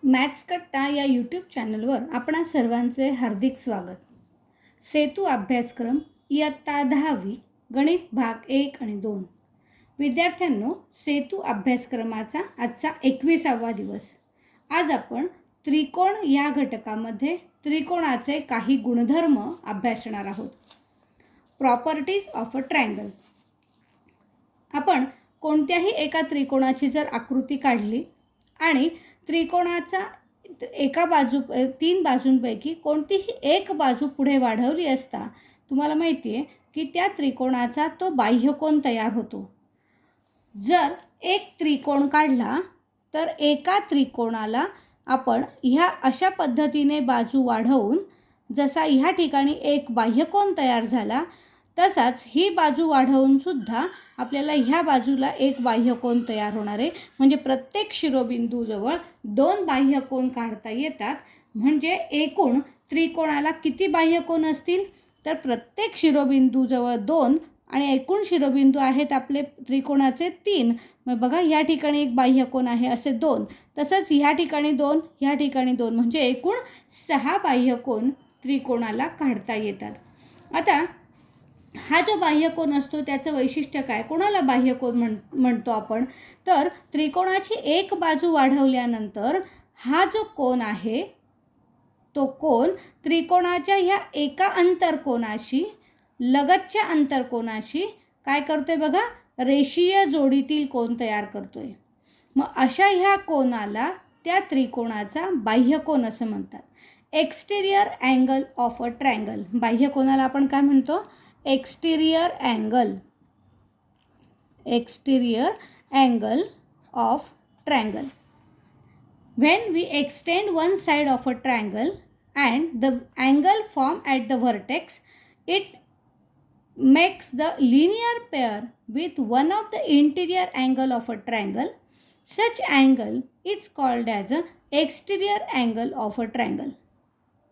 Maths कट्टा या YouTube चॅनलवर आपणा सर्वांचे हार्दिक स्वागत. सेतू अभ्यासक्रम इयत्ता 10वी गणित भाग 1 आणि 2. विद्यार्थ्यांनो, सेतू अभ्यासक्रमाचा आजचा 21वा दिवस. आज आपण त्रिकोण या घटकामध्ये त्रिकोणाचे काही गुणधर्म अभ्यासणार आहोत. Properties of a triangle. आपण कोणत्याही एका त्रिकोणाची जर आकृती काढली आणि त्रिकोणाचा तीन बाजूंपैकी कोणतीही एक बाजू पुढे वाढवली असता तुम्हाला माहिती आहे की त्या त्रिकोणाचा तो बाह्यकोन तयार होतो. जर एक त्रिकोण काढला तर एका त्रिकोणाला आपण ह्या अशा पद्धतीने बाजू वाढवून, जसा ह्या ठिकाणी एक बाह्यकोन तयार झाला तसाच ही बाजू वाढवून सुद्धा आपल्याला ह्या बाजूला एक बाह्यकोन तयार होणार आहे. म्हणजे प्रत्येक शिरोबिंदूजवळ दोन बाह्यकोन काढता येतात. म्हणजे एकूण त्रिकोणाला किती बाह्यकोन असतील तर प्रत्येक शिरोबिंदूजवळ 2 आणि एकूण शिरोबिंदू आहेत आपले त्रिकोणाचे 3. मग बघा, ह्या ठिकाणी एक बाह्यकोन आहे असे 2, तसंच ह्या ठिकाणी 2, ह्या ठिकाणी 2, म्हणजे एकूण 6 बाह्यकोन त्रिकोणाला काढता येतात. आता हा जो बाह्यकोन असतो त्याचं वैशिष्ट्य काय, कोणाला बाह्यकोन म्हणतो आपण, तर त्रिकोणाची एक बाजू वाढवल्यानंतर हा जो कोन आहे तो कोन त्रिकोणाच्या ह्या एका अंतरकोनाशी लगतच्या अंतरकोनाशी काय करतोय बघा, रेषीय जोडीतील कोन तयार करतोय. मग अशा ह्या कोनाला त्या त्रिकोणाचा बाह्यकोन असं म्हणतात. Exterior angle of a triangle. बाह्यकोनाला आपण काय म्हणतो, exterior angle of triangle. When we extend one side of a triangle and the angle formed at the vertex, it makes the linear pair with one of the interior angle of a triangle. Such angle is called as a exterior angle of a triangle.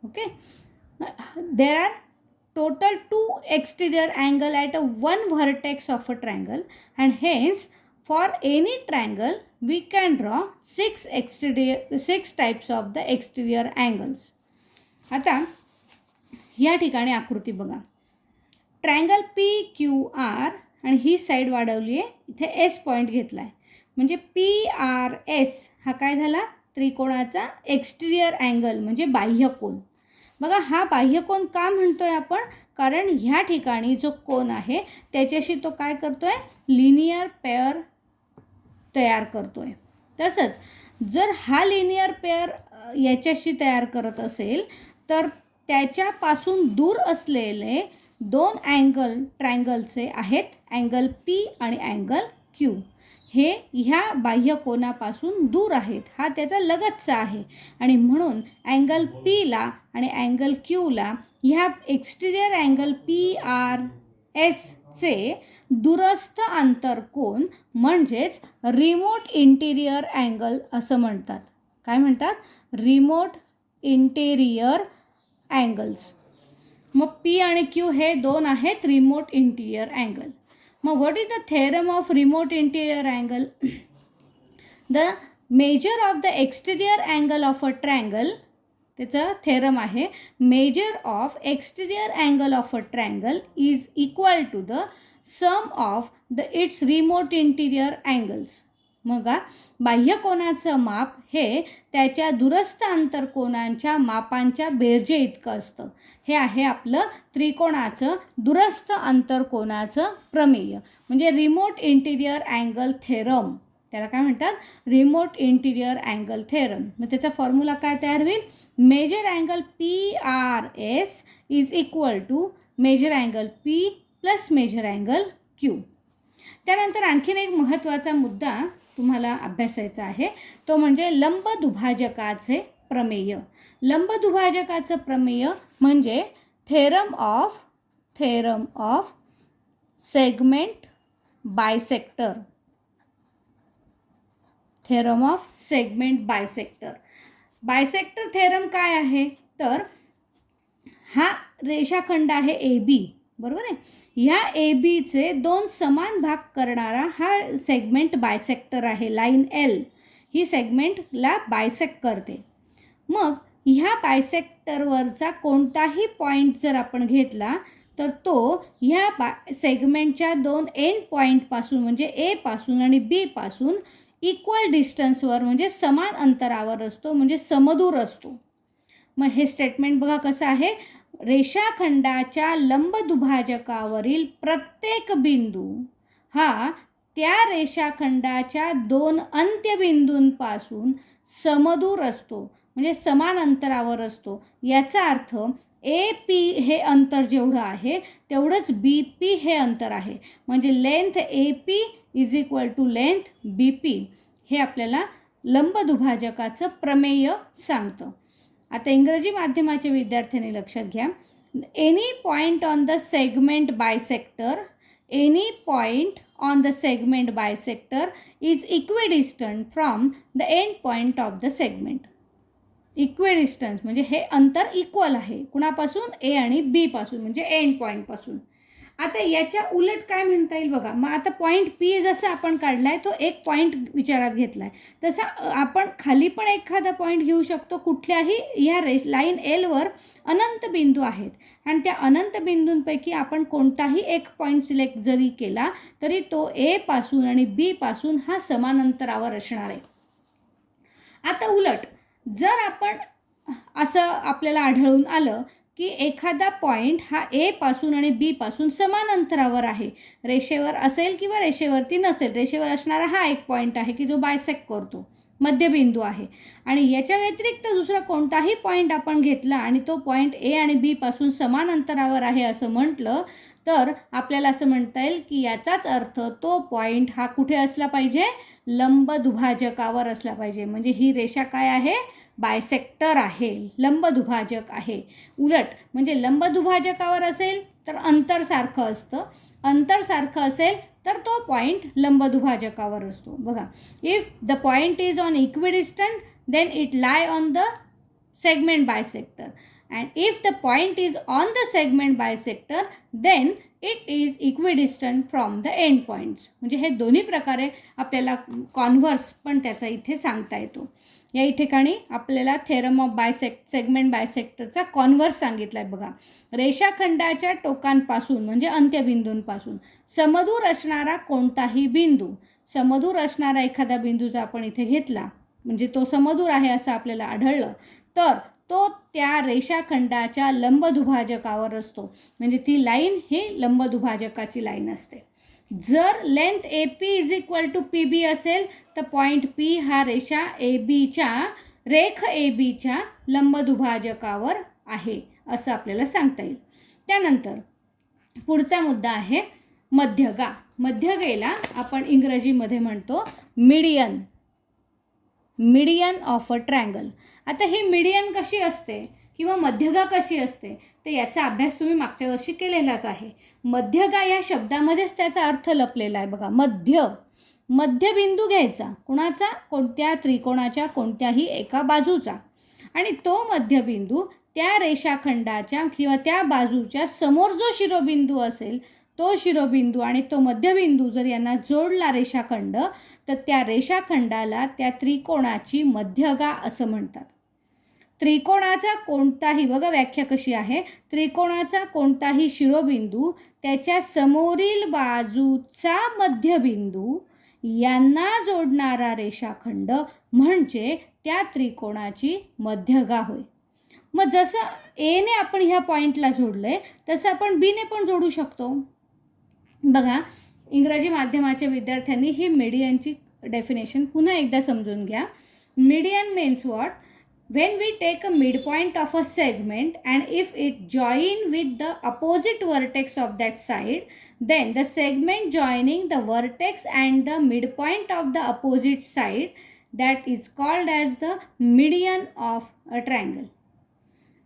Okay, there are total 2 exterior angle at a one vertex of a triangle, and hence for any triangle we can draw 6 types of the exterior angles. आता या ठिकाणी आकृती बघा, triangle PQR आणि ही side वाढवली आहे, इथे S point घेतला आहे. म्हणजे PRS हा काय झाला, त्रिकोणाचा एक्सटेरियर अँगल म्हणजे बाह्यकोन. बघा, हा बाह्यकोन का म्हणतोय आपण, कारण ह्या ठिकाणी जो कोन आहे त्याच्याशी तो काय करतोय, लिनियर पेअर तयार करतोय. तसंच जर हा लिनियर पेअर याच्याशी तयार करत असेल तर त्याच्यापासून दूर असलेले दोन अँगल ट्रायंगलचे आहेत, अँगल P आणि अँगल Q. हे ह्या बाह्यकोनापासून दूर आहेत, हा त्याचा लगतचा आहे. आणि म्हणून अँगल Pला आणि अँगल Qला ह्या एक्सटेरियर अँगल PRSचे दूरस्थ अंतरकोन म्हणजेच रिमोट इंटिरियर अँगल असं म्हणतात. काय म्हणतात, रिमोट इंटेरियर अँगल्स. मग P आणि Q हे दोन आहेत रिमोट इंटिरियर अँगल. मग what is the theorem of remote interior angle. The measure of the exterior angle of a triangle, त्याचं थेरम आहे, measure of exterior angle of a triangle is equal to the sum of the its remote interior angles. मग बाह्यकोनाचं माप हे त्याच्या दूरस्थ अंतरकोनांच्या मापांच्या बेरजे इतकं असतं. हे आहे आपलं त्रिकोणाचं दूरस्थ अंतरकोनाचं प्रमेय, म्हणजे रिमोट इंटिरियर अँगल थेरम. त्याला काय म्हणतात, रिमोट इंटिरियर अँगल थेरम. मग त्याचा फॉर्म्युला काय तयार होईल, measure angle PRS is equal to measure angle P plus measure angle Q. त्यानंतर आणखीन एक महत्त्वाचा मुद्दा तुम्हाला अभ्यासायचा आहे, तो म्हणजे लंबदुभाजकाचे प्रमेय. लंबदुभाजकाचं प्रमेय म्हणजे theorem of segment bisector. Theorem of segment bisector. Bisector theorem काय आहे, तर हा रेषाखंड आहे AB, बरोबर आहे. ह्या ABचे दोन समान भाग करणारा हा सेगमेंट बायसेक्टर आहे, लाईन L. ही सेगमेंटला बायसेक्ट करते. मग ह्या बायसेक्टरवरचा कोणताही पॉईंट जर आपण घेतला तर तो ह्या सेगमेंटच्या 2 एंड पॉईंटपासून म्हणजे ए पासून आणि बी पासून इक्वल डिस्टन्सवर म्हणजे समान अंतरावर असतो, म्हणजे समदूर असतो. मग हे स्टेटमेंट बघा कसं आहे. रेषाखंडाच्या लंबदुभाजकावरील प्रत्येक बिंदू हा त्या रेषाखंडाच्या 2 अंत्यबिंदूंपासून समदूर असतो, म्हणजे समान अंतरावर असतो. याचा अर्थ ए पी हे अंतर जेवढं आहे तेवढंच बी पी हे अंतर आहे. म्हणजे length A P is equal to length B P हे आपल्याला लंबदुभाजकाचं प्रमेय सांगतं. आता इंग्रजी माध्यमाच्या विद्यार्थ्यांनी लक्षात घ्या. Any point on the segment bisector is equidistant from the end point of the segment. Equidistance म्हणजे हे अंतर इक्वल आहे कुणापासून, ए आणि बी पासून म्हणजे एंड पॉईंटपासून. आता याच्या उलट काय म्हणता येईल बघा. मग आता पॉईंट पी जसं आपण काढला आहे तो एक पॉईंट विचारात घेतला आहे, तसं आपण खाली पण एखादा पॉईंट घेऊ शकतो. कुठल्याही ह्या लाईन एलवर अनंत बिंदू आहेत आणि त्या अनंत बिंदूंपैकी आपण कोणताही एक पॉईंट सिलेक्ट जरी केला तरी तो ए पासून आणि बी पासून हा समान अंतरावर असणार आहे. आता उलट जर आपण असं आपल्याला आढळून आलं की एखादा पॉईंट हा ए पासून आणि बी पासून समान अंतरावर आहे, रेषेवर असेल किंवा रेषेवरती नसेल, रेषेवर असणारा हा एक पॉईंट आहे की जो बायसेक्ट करतो, मध्यबिंदू आहे, आणि याच्या व्यतिरिक्त दुसरा कोणताही पॉईंट आपण घेतला आणि तो पॉईंट ए आणि बी पासून समान अंतरावर आहे असं म्हटलं तर आपल्याला असं म्हणता येईल की याचाच अर्थ तो पॉईंट हा कुठे असला पाहिजे, लंबदुभाजकावर असला पाहिजे. म्हणजे ही रेषा काय आहे, बायसेक्टर आहे, लंबदुभाजक आहे. उलट म्हणजे लंबदुभाजकावर असेल तर अंतर सारखं असतं, अंतर सारखं असेल तर तो पॉईंट लंबदुभाजकावर असतो. बघा, if the point is on equidistant then it lie on the segment bisector and if the point is on the segment bisector then it is equidistant from the end points. म्हणजे हे दोन्ही प्रकारे आपल्याला converse पण त्याचा इथे सांगता येतो. या ठिकाणी आपल्याला थेरम ऑफ सेगमेंट बायसेक्टरचा कॉन्व्हर्स सांगितला आहे. बघा, रेषाखंडाच्या टोकांपासून म्हणजे अंत्यबिंदूंपासून समदूर असणारा कोणताही बिंदू, समदूर असणारा एखादा बिंदू जर आपण इथे घेतला म्हणजे तो समदूर आहे असं आपल्याला आढळलं तर तो त्या रेषाखंडाच्या लंबदुभाजकावर असतो. म्हणजे ती लाईन ही लंबदुभाजकाची लाईन असते. जर length A P is equal to P B असेल तर पॉईंट पी हा रेषा रेख ए बीच्या लंबदुभाजकावर आहे असं आपल्याला सांगता येईल. त्यानंतर पुढचा मुद्दा आहे मध्यगा. मध्यगेला आपण इंग्रजीमध्ये म्हणतो median, median of a triangle. आता ही मीडियन कशी असते किंवा मध्यगा कशी असते तर याचा अभ्यास तुम्ही मागच्या वर्षी केलेलाच आहे. मध्यगा या शब्दामध्येच त्याचा अर्थ लपलेला आहे. बघा, मध्यबिंदू घ्यायचा कुणाचा, कोणत्या त्रिकोणाच्या कोणत्याही एका बाजूचा, आणि तो मध्यबिंदू त्या रेषाखंडाच्या किंवा त्या बाजूच्या समोर जो शिरोबिंदू असेल तो शिरोबिंदू आणि तो मध्यबिंदू जर यांना जोडला रेषाखंड तर त्या रेषाखंडाला त्या त्रिकोणाची मध्यगा असं म्हणतात. त्रिकोणाचा कोणताही, बघा व्याख्या कशी आहे, त्रिकोणाचा कोणताही शिरोबिंदू त्याच्या समोरील बाजूचा मध्यबिंदू यांना जोडणारा रेषाखंड म्हणजे त्या त्रिकोणाची मध्यगा होय. मग जसं एने आपण ह्या पॉईंटला जोडले तसं आपण बीने पण जोडू शकतो. बघा, इंग्रजी माध्यमाच्या विद्यार्थ्यांनी ही मीडियनची डेफिनेशन पुन्हा एकदा समजून घ्या. Median means what? When we take a midpoint of a segment and if it join with the opposite vertex of that side, then the segment joining the vertex and the midpoint of the opposite side, that is called as the median of a triangle.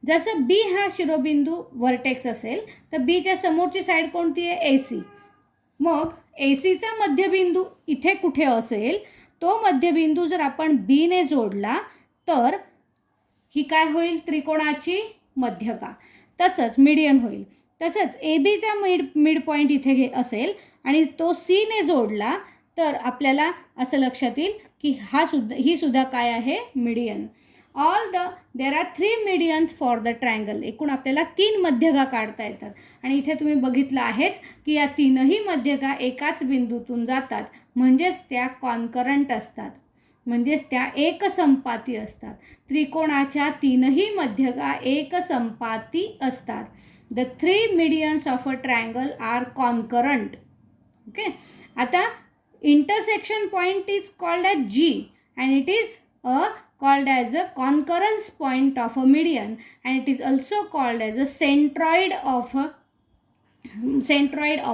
जसं बी हा शिरोबिंदू vertex असेल तर बीच्या समोरची side कोणती आहे, ए C. मग ए सीचा मध्यबिंदू इथे कुठे असेल तो मध्यबिंदू जर आपण बीने जोडला तर ही काय होईल, त्रिकोणाची मध्यगा, तसंच मीडियन होईल. तसंच ए बीचा मिड पॉईंट इथे असेल आणि तो सीने जोडला तर आपल्याला असं लक्षात येईल की ही सुद्धा काय आहे, median. There are 3 medians for the triangle. एकूण आपल्याला 3 मध्यगा काढता येतात आणि इथे तुम्ही बघितलं आहेच की या 3ही मध्यगा एकाच बिंदूतून जातात, म्हणजेच त्या कॉन्करंट असतात, म्हणजेच त्या एकसंपाती असतात. त्रिकोणाच्या 3ही मध्यगा एकसंपाती असतात. The 3 medians of a triangle are concurrent. Okay. आता intersection point is called as G and it is called as a concurrence point of a median and it is also called as a centroid of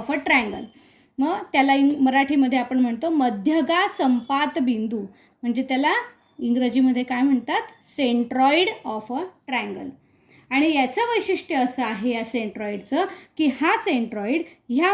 a triangle. मग त्याला मराठीमध्ये आपण म्हणतो मध्यगा संपात बिंदू, म्हणजे त्याला इंग्रजीमध्ये काय म्हणतात, सेंट्रॉइड ऑफ अ ट्रायंगल. आणि याचं वैशिष्ट्य असं आहे या सेंट्रॉइडचं की हा सेंट्रॉइड ह्या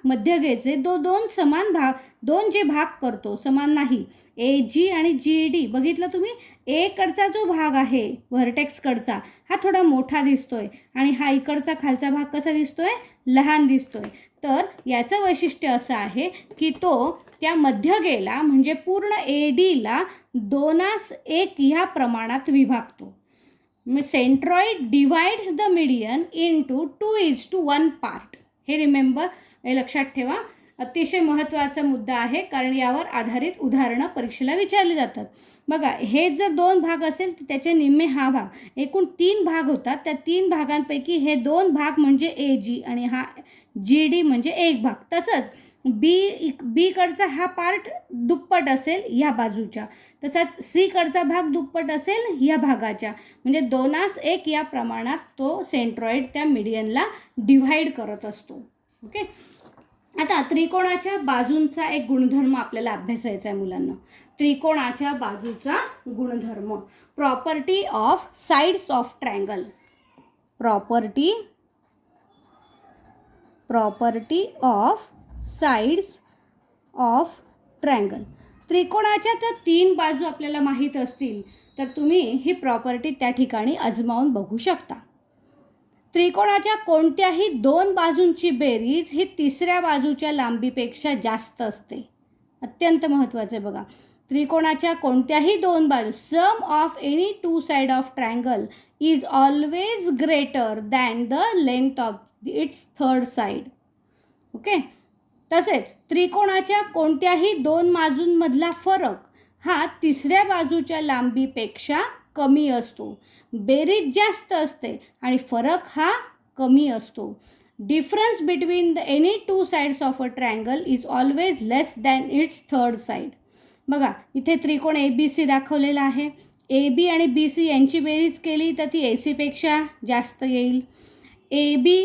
मध्यगेचे दोन जे भाग करतो समान नाही. AG आणि GD बघितलं तुम्ही, A कडचा जो भाग आहे व्हर्टेक्सकडचा हा थोडा मोठा दिसतोय आणि हा इकडचा खालचा भाग कसा दिसतोय, लहान दिसतोय. तर याचं वैशिष्ट्य असं आहे की तो त्या मध्यगेला म्हणजे पूर्ण ADला 2:1 ह्या प्रमाणात विभागतो. Centroid divides the median into 2:1 part. हे लक्षात ठेवा, अतिशय महत्त्वाचा मुद्दा आहे कारण यावर आधारित उदाहरणं परीक्षेला विचारली जातात. बघा, हे जर 2 भाग असेल तर त्याचे निम्मे हा भाग, एकूण 3 भाग होतात. त्या 3 भागांपैकी हे 2 भाग म्हणजे AG आणि हा GD म्हणजे 1 भाग. तसंच बी कडचा हा पार्ट दुप्पट असेल ह्या बाजूच्या, तसाच C कडचा भाग दुप्पट असेल ह्या भागाच्या, म्हणजे 2:1 या प्रमाणात तो सेंट्रॉइड त्या मीडियनला डिव्हाइड करत असतो. ओके. आता त्रिकोणाच्या बाजूंचा एक गुणधर्म आपल्याला अभ्यासायचा आहे मुलांना. त्रिकोणाच्या बाजूचा गुणधर्म, property of sides of triangle. Property of sides of triangle. त्रिकोणाच्या तर 3 बाजू आपल्याला माहीत असतील तर तुम्ही ही प्रॉपर्टी त्या ठिकाणी अजमावून बघू शकता. त्रिकोणाच्या कोणत्याही 2 बाजूंची बेरीज ही तिसऱ्या बाजूच्या लांबीपेक्षा जास्त असते. अत्यंत महत्त्वाचे बघा, त्रिकोणाच्या कोणत्याही 2 बाजू, sum of any 2 side of triangle is always greater than the length of its third side. Okay. तसेच त्रिकोणाच्या कोणत्याही 2 बाजूंमधला फरक हा तिसऱ्या बाजूच्या लांबीपेक्षा कमी असतो. बेरीज जास्त असते आणि फरक हा कमी असतो. Difference between the any 2 sides of a triangle is always less than it's third side. बघा, इथे त्रिकोण ABC दाखवलेला आहे. AB आणि BC यांची बेरीज केली तर ती ACपेक्षा जास्त येईल. AB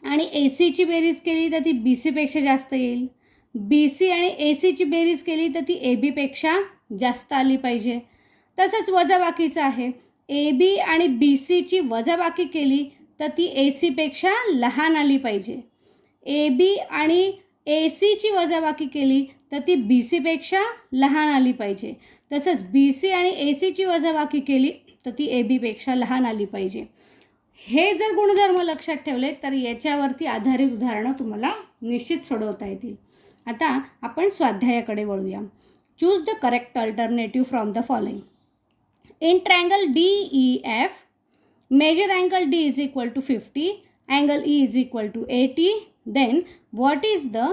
आणि ACची बेरीज केली तर ती BCपेक्षा जास्त येईल. BC आणि ACची बेरीज केली तर ती ABपेक्षा जास्त आली पाहिजे. तसंच वजाबाकीचं आहे, AB आणि BCची वजाबाकी केली तर ती ACपेक्षा लहान आली पाहिजे. AB आणि ACची वजाबाकी केली तर ती BCपेक्षा लहान आली पाहिजे. तसंच BC आणि ACची वजाबाकी केली तर ती ABपेक्षा लहान आली पाहिजे. हे जर गुणधर्म लक्षात ठेवले तर याच्यावरती आधारित उदाहरणं तुम्हाला निश्चित सोडवता येतील. आता आपण स्वाध्यायाकडे वळूया. Choose the correct alternative from the following. In triangle DEF, measure angle D is equal to 50, angle E is equal to 80. Then what is the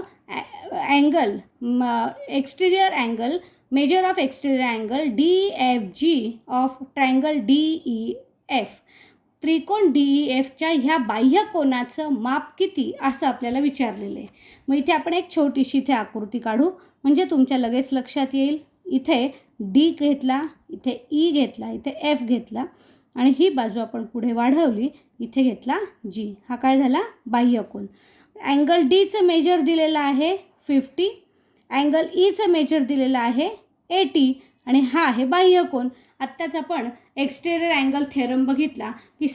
exterior angle, measure of exterior angle DEFG of triangle DEF. त्रिकोण DEFच्या ह्या बाह्य कोनाचं माप किती असं आपल्याला विचारलेलं आहे. मग इथे आपण एक छोटीशी इथे आकृती काढू म्हणजे तुमच्या लगेच लक्षात येईल. इथे D घेतला, इथे E घेतला, इथे F घेतला आणि ही बाजू आपण पुढे वाढवली, इथे घेतला G. हा काय झाला, बाह्य कोन. अँगल Dचं मेजर दिलेलं आहे 50, अँगल Eचं मेजर दिलेलं आहे 80 आणि हा आहे बाह्य कोन. आत्ताच आपण एक्सटेरियर अँगल थेरम बघितला की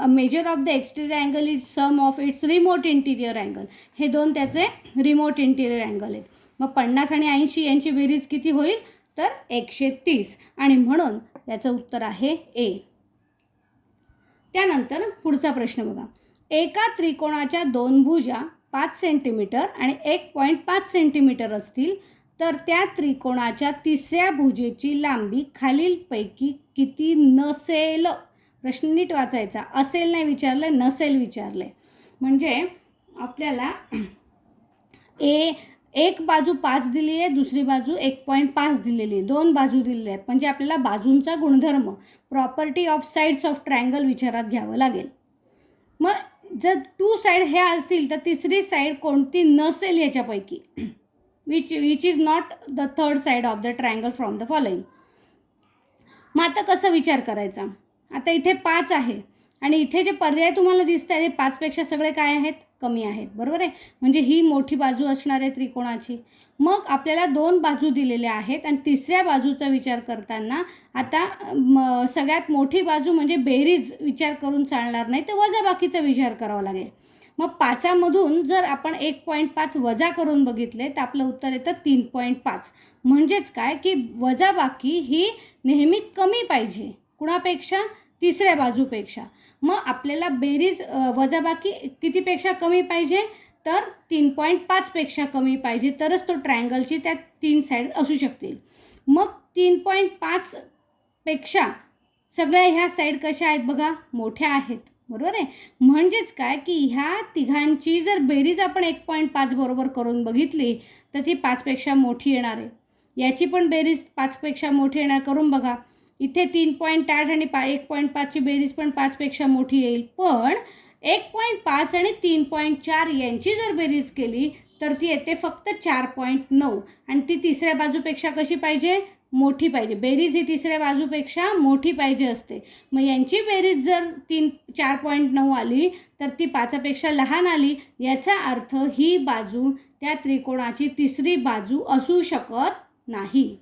measure of the exterior angle is sum of its remote interior angle. हे 2 त्याचे रिमोट इंटिरियर अँगल आहेत. मग 50 आणि 80 यांची बेरीज किती होईल तर 130 आणि म्हणून याचं उत्तर आहे A. त्यानंतर पुढचा प्रश्न बघा. एका त्रिकोणाच्या 2 भुजा 5 सेंटीमीटर आणि 1.5 सेंटीमीटर असतील तर त्या त्रिकोणाच्या तिसऱ्या भुजेची लांबी खालीलपैकी किती नसेल. प्रश्न नीट वाचायचा. असेल नाही विचारलं, नसेल विचारले. म्हणजे आपल्याला एक बाजू 5 दिली आहे, दुसरी बाजू 1.5 दिलेली आहे, 2 बाजू दिलेल्या आहेत. म्हणजे आपल्याला बाजूंचा गुणधर्म, property of sides of triangle विचारात घ्यावं लागेल. मग जर 2 साईड ह्या असतील तर तिसरी साईड कोणती नसेल याच्यापैकी, which is not the third side of the triangle from the following. मग आता कसं विचार करायचा. आता इथे 5 आहे आणि इथे जे पर्याय तुम्हाला दिसत आहे ते 5पेक्षा सगळे काय आहेत, कमी आहेत. बरोबर आहे. म्हणजे ही मोठी बाजू असणार आहे त्रिकोणाची. मग आपल्याला 2 बाजू दिलेल्या आहेत आणि तिसऱ्या बाजूचा विचार करताना आता सगळ्यात मोठी बाजू म्हणजे बेरीज विचार करून चालणार नाही, तर वजाबाकीचा विचार करावा लागेल. मग 5मधून जर आपण 1.5 वजा करून बघितले तर आपलं उत्तर येतं 3.5. म्हणजेच काय की वजाबाकी ही नेहमी कमी पाहिजे. कुणापेक्षा, तिसऱ्या बाजूपेक्षा. मग आपल्याला बेरीज वजाबाकी कितीपेक्षा कमी पाहिजे, तर 3.5पेक्षा कमी पाहिजे, तरच तो ट्रायंगलची त्या 3 साईड असू शकतील. मग 3.5पेक्षा सगळ्या ह्या साईड कशा आहेत बघा, मोठ्या आहेत. बरोबर आहे. म्हणजेच काय की ह्या तिघांची जर बेरीज आपण 1.5 बरोबर करून बघितली तर ती 5पेक्षा मोठी येणार आहे. याची पण बेरीज 5पेक्षा मोठी येणार, करून बघा. इथे 3.8 आणि 1.5ची बेरीज पण 5पेक्षा मोठी येईल. पण 1.5 आणि 3.4 यांची जर बेरीज केली तर ती येते फक्त 4.9 आणि ती तिसऱ्या बाजूपेक्षा कशी पाहिजे, मोठी पाहिजे. बेरीज ही तिसऱ्या बाजूपेक्षा मोठी पाहिजे असते. मग यांची बेरीज जर 4.9 आली तर ती 5पेक्षा लहान आली. याचा अर्थ ही बाजू त्या त्रिकोणाची तिसरी बाजू असू शकत नाही.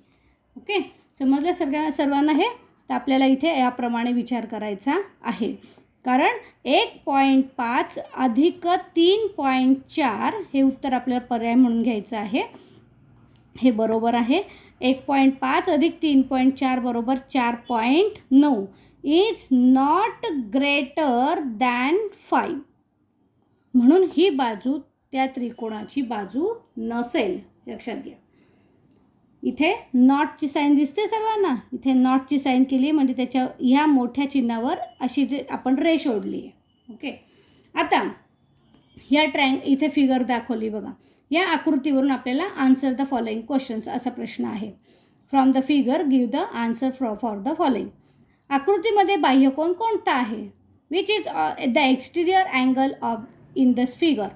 ओके, समजलं सर्वांना हे. तर आपल्याला इथे याप्रमाणे विचार करायचा आहे. कारण 1.5 अधिक 3.4 हे उत्तर आपल्याला पर्याय म्हणून घ्यायचं आहे. हे बरोबर आहे. 1.5 अधिक 3.4 बरोबर 4.9 इज नॉट ग्रेटर दॅन 5. म्हणून ही बाजू त्या त्रिकोणाची बाजू नसेल. लक्षात घ्या. इथे नॉटची साईन दिसते सर्वांना. इथे नॉटची साईन केली म्हणजे त्याच्या ह्या मोठ्या चिन्हावर अशी जे आपण रेष ओढली आहे. ओके, आता ह्या इथे फिगर दाखवली बघा. या आकृतीवरून आपल्याला आन्सर द फॉलोइंग क्वेश्चन्स असा प्रश्न आहे. From the figure give the answer for the following. आकृतीमध्ये बाह्यकोन कोणता आहे, which is the exterior angle of in this figure.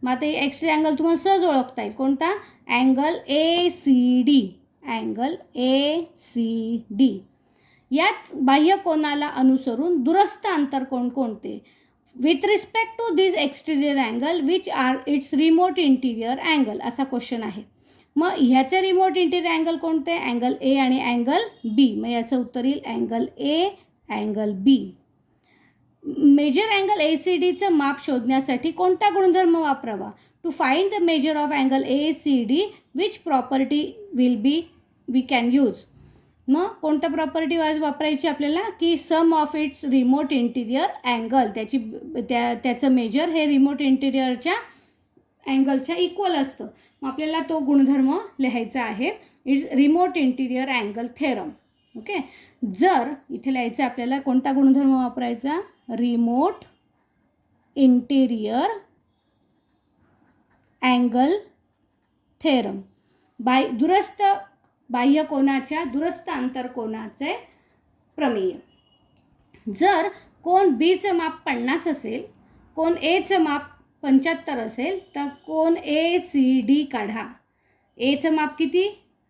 मग आता एक्सटिरियर अँगल तुम्हाला सहज ओळखता येईल. कोणता, अँगल ACD. Angle ACD. यात बाह्यकोनाला अनुसरून दुरस्थ अंतर कोणते. With respect to this exterior angle which are its remote interior angle असा क्वेश्चन आहे. मग ह्याचे रिमोट इंटिरियर अँगल कोणते, अँगल A आणि अँगल B. मग याचं उत्तर येईल angle A, angle B. Measure angle ACDचं माप शोधण्यासाठी कोणता गुणधर्म वापरावा. To find the measure of angle ACD which property we can use. मग कोणत्या प्रॉपर्टी वापरायची आपल्याला की sum of its remote interior angle. त्याचं मेजर हे रिमोट इंटिरियरच्या अँगलच्या इक्वल असतं. मग आपल्याला तो गुणधर्म लिहायचा आहे. It's remote interior angle theorem. Okay, जर इथे लिहायचं आपल्याला कोणता गुणधर्म वापरायचा, रिमोट इंटिरियर अँगल थेरम. दुरस्थ बाह्यकोनाच्या दुरस्थ आंतरकोनाचे प्रमेय. जर कोन Bचं माप 50 असेल, कोन Aचं माप 75 असेल तर कोन ACD काढा. Aचं माप किती,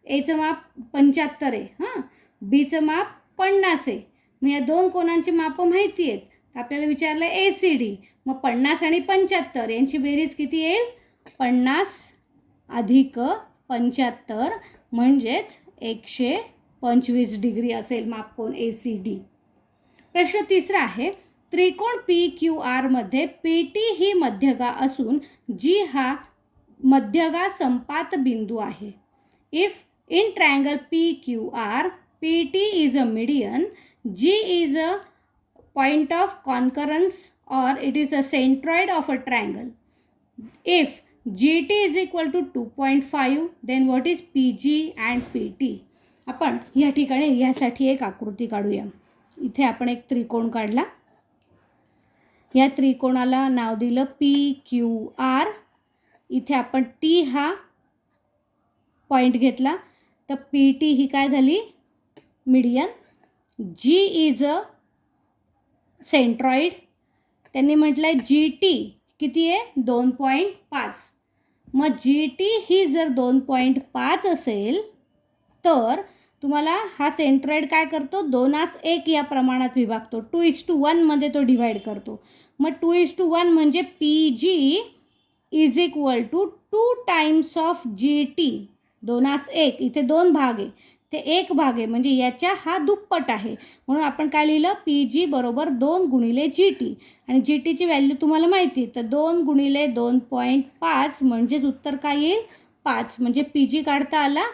Aचं माप 75 आहे हां, Bचं माप 50 आहे. मग या दोन कोनांची मापं माहिती आहेत. आपल्याला विचारलं ACD. मग 50 आणि 75 यांची बेरीज किती येईल, 50 अधिक 75 म्हणजेच 125 डिग्री असेल मापकोन ACD. प्रश्न तिसरा आहे. त्रिकोण PQR मध्ये PT ही मध्यगा असून G हा मध्यगा संपात बिंदू आहे. If in triangle PQR PT is a median, G is a point of concurrence or it is a centroid of a triangle, If GT is equal to 2.5, then what is PG and PT? आपण या ठिकाणी यासाठी एक आकृती काढूया. इथे आपण एक त्रिकोण काढला. या त्रिकोणाला नाव दिलं PQR. इथे आपण T हा पॉइंट घेतला, तर PT ही काय झाली, median. G is a centroid. त्यांनी म्हटलं आहे GT किती आहे, 2.5. मग GT ही जर 2.5 असेल तर तुम्हाला हा सेंट्रॉइड काय करतो, 2:1 या प्रमाणात विभागतो. 2:1 मध्ये तो डिवाइड करतो. मग 2:1 म्हणजे PG is equal to 2 times of GT. 2:1 इथे 2 भाग आहे, ते 1 भाग आहे, म्हणजे याच्या हा दुप्पट आहे. म्हणून आपण काय लिहिलं, PG बरोबर 2 गुणिले GT. आणि GTची व्हॅल्यू तुम्हाला माहिती आहे, तर 2 गुणिले 2.5 म्हणजेच उत्तर काय येईल, 5. म्हणजे PG काढता आला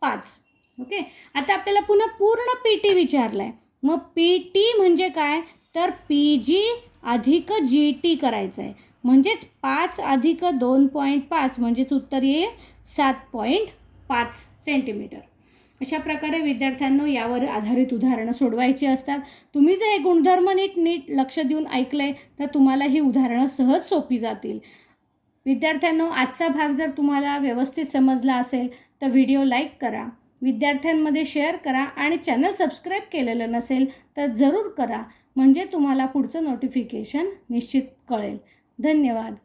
5. ओके. आता आपल्याला पुन्हा पूर्ण PT विचारला आहे. मग PT म्हणजे काय, तर PG अधिक GT करायचं आहे. म्हणजेच 5 अधिक 2.5 म्हणजेच उत्तर येईल 7.5 सेंटीमीटर. अशा प्रकारे विद्यार्थ्यांनो यावर आधारित उदाहरणं सोडवायची असतात. तुम्ही जर हे गुणधर्म नीट लक्ष देऊन ऐकले तर तुम्हाला ही उदाहरणं सहज सोपी जातील. विद्यार्थ्यांनो, आजचा भाग जर तुम्हाला व्यवस्थित समजला असेल तर व्हिडिओ लाईक करा, विद्यार्थ्यांमध्ये शेअर करा आणि चॅनल सबस्क्राईब केलेलं नसेल तर जरूर करा, म्हणजे तुम्हाला पुढचं नोटिफिकेशन निश्चित कळेल. धन्यवाद.